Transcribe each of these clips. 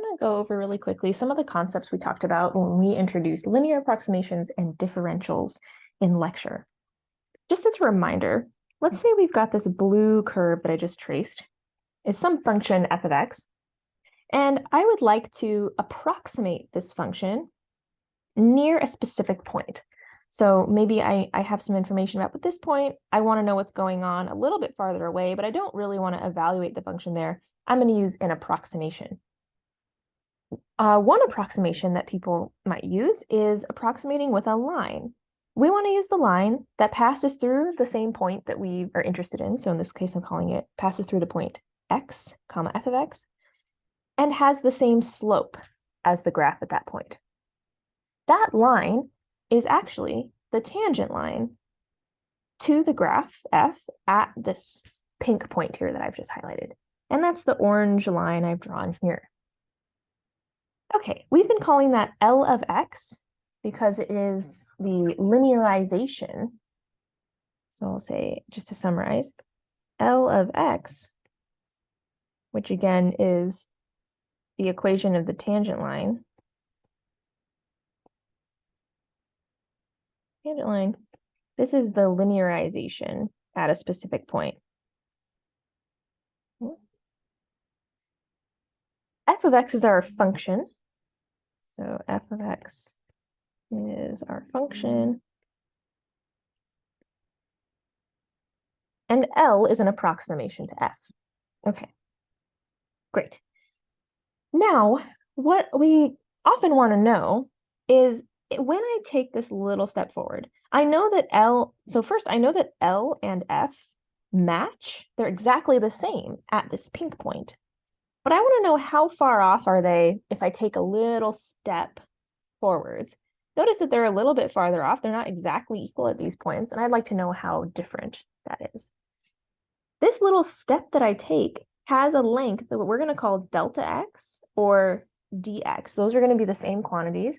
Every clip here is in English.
going to go over really quickly some of the concepts we talked about when we introduced linear approximations and differentials in lecture. Just as a reminder, let's say we've got this blue curve that I just traced is some function f of x, and I would like to approximate this function near a specific point. So maybe I have some information about, but this point, I want to know what's going on a little bit farther away, but I don't really want to evaluate the function there. I'm going to use an approximation. One approximation that people might use is approximating with a line. We want to use the line that passes through the same point that we are interested in. So in this case, I'm calling it passes through the point x, comma, f of x, and has the same slope as the graph at that point. That line is actually the tangent line to the graph f at this pink point here that I've just highlighted. And that's the orange line I've drawn here. Okay, we've been calling that L of x because it is the linearization. So I'll say, just to summarize, L of x, which again is the equation of the tangent line. Tangent line, this is the linearization at a specific point. F of x is our function. So f of x is our function. And L is an approximation to f. Okay, great. Now, what we often want to know is when I take this little step forward, I know that so first I know that L and F match. They're exactly the same at this pink point. But I want to know how far off are they if I take a little step forwards. Notice that they're a little bit farther off. They're not exactly equal at these points, and I'd like to know how different that is. This little step that I take has a length that we're going to call delta x or dx. Those are going to be the same quantities.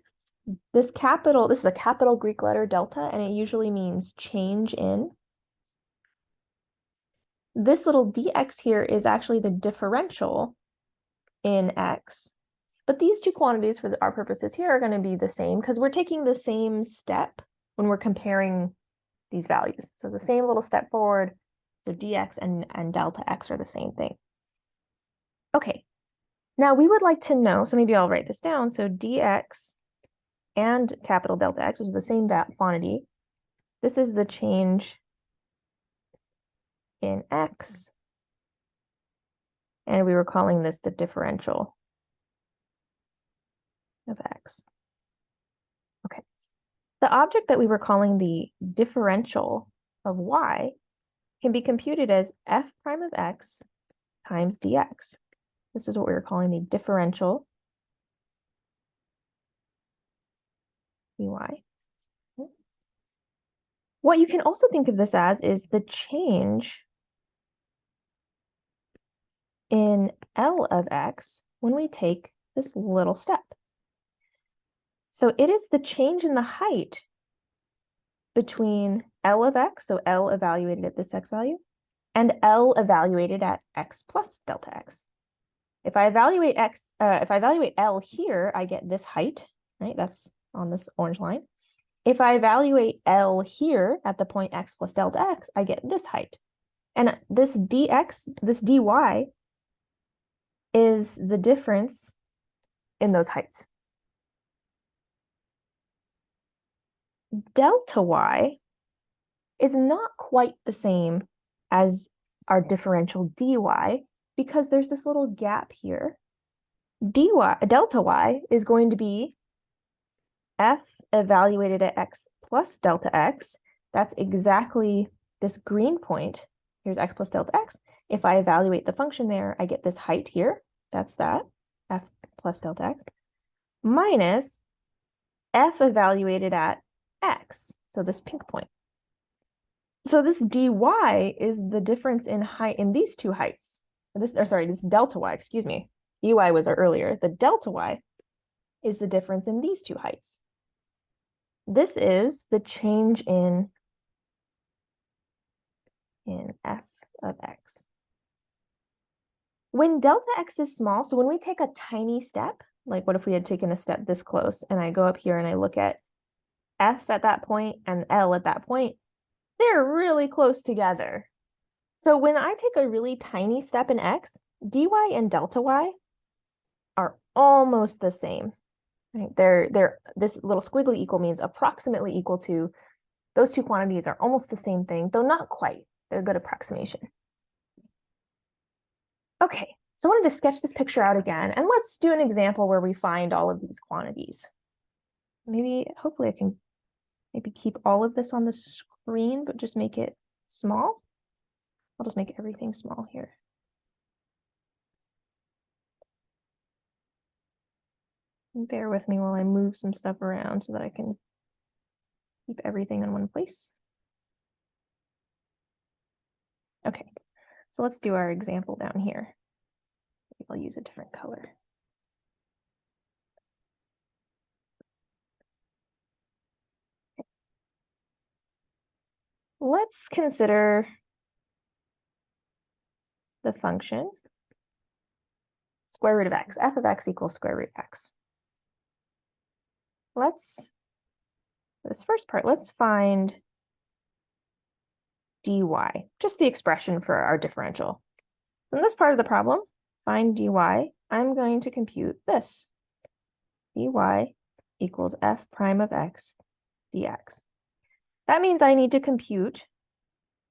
This is a capital Greek letter delta, and it usually means change in. This little dx here is actually the differential in x. But these two quantities for our purposes here are going to be the same because we're taking the same step when we're comparing these values. So the same little step forward, so dx and delta x are the same thing. Okay, now we would like to know, so maybe I'll write this down. So dx and capital delta x, which is the same quantity. This is the change in x. And we were calling this the differential of x. Okay. The object that we were calling the differential of y can be computed as f prime of x times dx. This is what we were calling the differential dy. What you can also think of this as is the change in L of x when we take this little step. So it is the change in the height between L of x, so L evaluated at this x value, and L evaluated at x plus delta x. If I evaluate L here, I get this height, right? That's on this orange line. If I evaluate L here at the point x plus delta x, I get this height. And this dx, this dy is the difference in those heights. Delta y is not quite the same as our differential dy because there's this little gap here. Delta y is going to be f evaluated at x plus delta x. That's exactly this green point. Here's x plus delta x. If I evaluate the function there, I get this height here. That's that, f plus delta x, minus f evaluated at x, so this pink point. So this dy is the difference in height in these two heights. This delta y, excuse me. dy was earlier. The delta y is the difference in these two heights. This is the change in f of x. When delta x is small, so when we take a tiny step, like what if we had taken a step this close and I go up here and I look at f at that point and L at that point, they're really close together. So when I take a really tiny step in x, dy and delta y are almost the same. Right? This little squiggly equal means approximately equal to. Those two quantities are almost the same thing, though not quite. They're a good approximation. Okay, so I wanted to sketch this picture out again, and let's do an example where we find all of these quantities. Hopefully I can maybe keep all of this on the screen, but just make it small. I'll just make everything small here. And bear with me while I move some stuff around so that I can keep everything in one place. Okay, so let's do our example down here. Maybe I'll use a different color. Let's consider the function square root of x. F of x equals square root of x. This first part, let's find dy, just the expression for our differential. So in this part of the problem, find dy, I'm going to compute this. dy equals f prime of x dx. That means I need to compute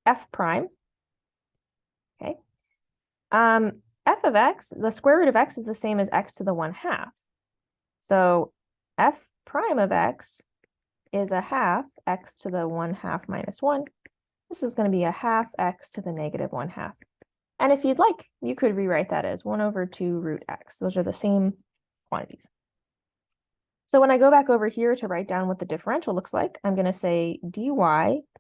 f prime. Okay. F of x, the square root of x is the same as x to the 1/2. So f prime of x is a half x to the 1/2 minus 1. This is going to be a half x to the negative 1/2. And if you'd like, you could rewrite that as 1/2 root x. Those are the same quantities. So when I go back over here to write down what the differential looks like, I'm going to say dy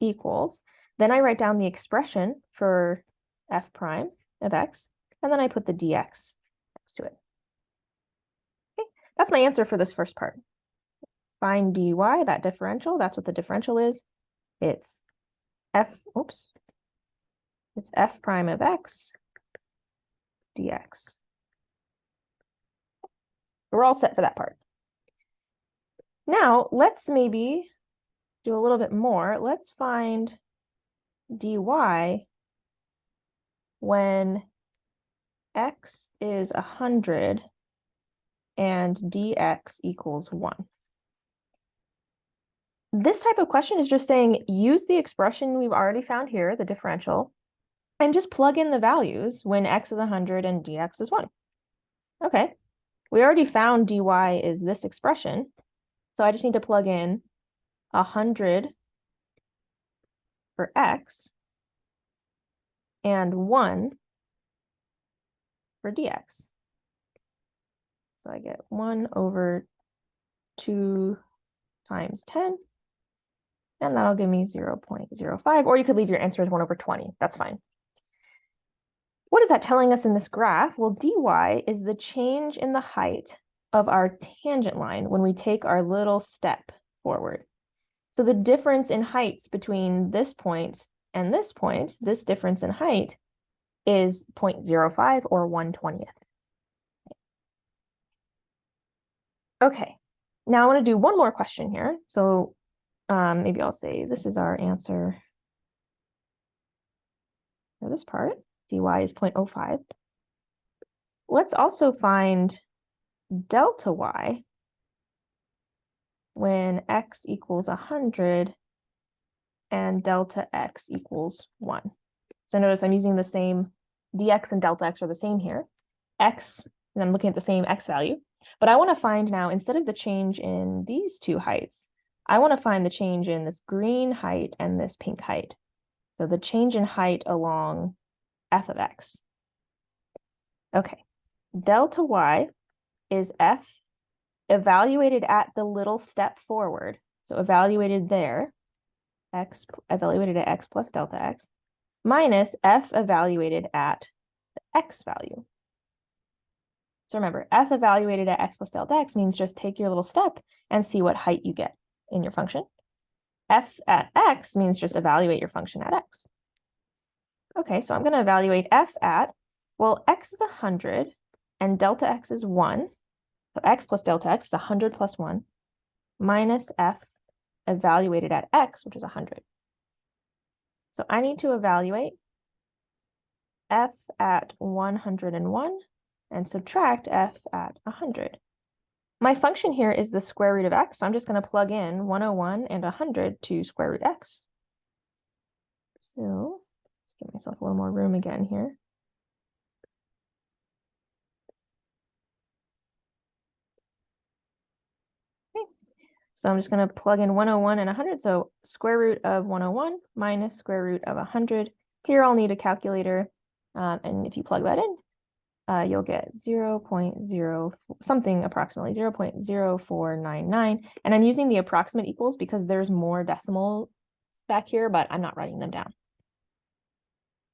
equals, then I write down the expression for f prime of x, and then I put the dx next to it. Okay, that's my answer for this first part. Find dy, that differential, that's what the differential is. It's f prime of x dx. We're all set for that part. Now, let's maybe do a little bit more. Let's find dy when x is 100 and dx equals 1. This type of question is just saying, use the expression we've already found here, the differential, and just plug in the values when x is 100 and dx is 1. Okay, we already found dy is this expression, so I just need to plug in 100 for x and 1 for dx. So I get 1/2 times 10, and that'll give me 0.05, or you could leave your answer as 1/20. That's fine. What is that telling us in this graph? Well, dy is the change in the height of our tangent line when we take our little step forward. So the difference in heights between this point and this point, this difference in height, is 0.05 or 1/20. Okay, now I want to do one more question here. So maybe I'll say this is our answer for this part. dy is 0.05. Let's also find delta y when x equals 100 and delta x equals 1. So notice I'm using the same, dx and delta x are the same here. X, and I'm looking at the same x value. But I want to find now, instead of the change in these two heights, I want to find the change in this green height and this pink height. So the change in height along f of x. Okay, delta y is f evaluated at the little step forward. So evaluated there, x evaluated at x plus delta x, minus f evaluated at the x value. So remember, f evaluated at x plus delta x means just take your little step and see what height you get in your function. F at x means just evaluate your function at x. Okay, so I'm going to evaluate f at Well, x is 100 and delta x is 1. So x plus delta x is 100 plus 1 minus f evaluated at x, which is 100. So I need to evaluate f at 101 and subtract f at 100. My function here is the square root of x, so I'm just going to plug in 101 and 100 to square root x. So let's give myself a little more room again here. Okay. So I'm just going to plug in 101 and 100. So square root of 101 minus square root of 100. Here I'll need a calculator. And if you plug that in, you'll get 0.0 something, approximately 0.0499. And I'm using the approximate equals because there's more decimals back here, but I'm not writing them down.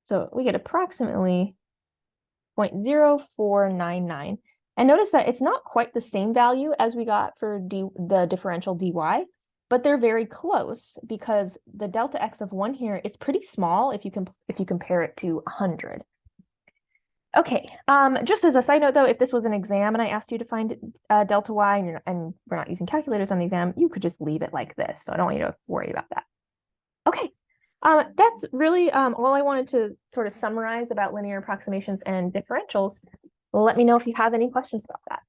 So we get approximately 0.0499. And notice that it's not quite the same value as we got for the differential dy, but they're very close because the delta x of 1 here is pretty small if you compare it to 100. Okay, just as a side note though, if this was an exam and I asked you to find delta y and we're not using calculators on the exam, you could just leave it like this. So I don't want you to worry about that. Okay, that's really all I wanted to sort of summarize about linear approximations and differentials. Let me know if you have any questions about that.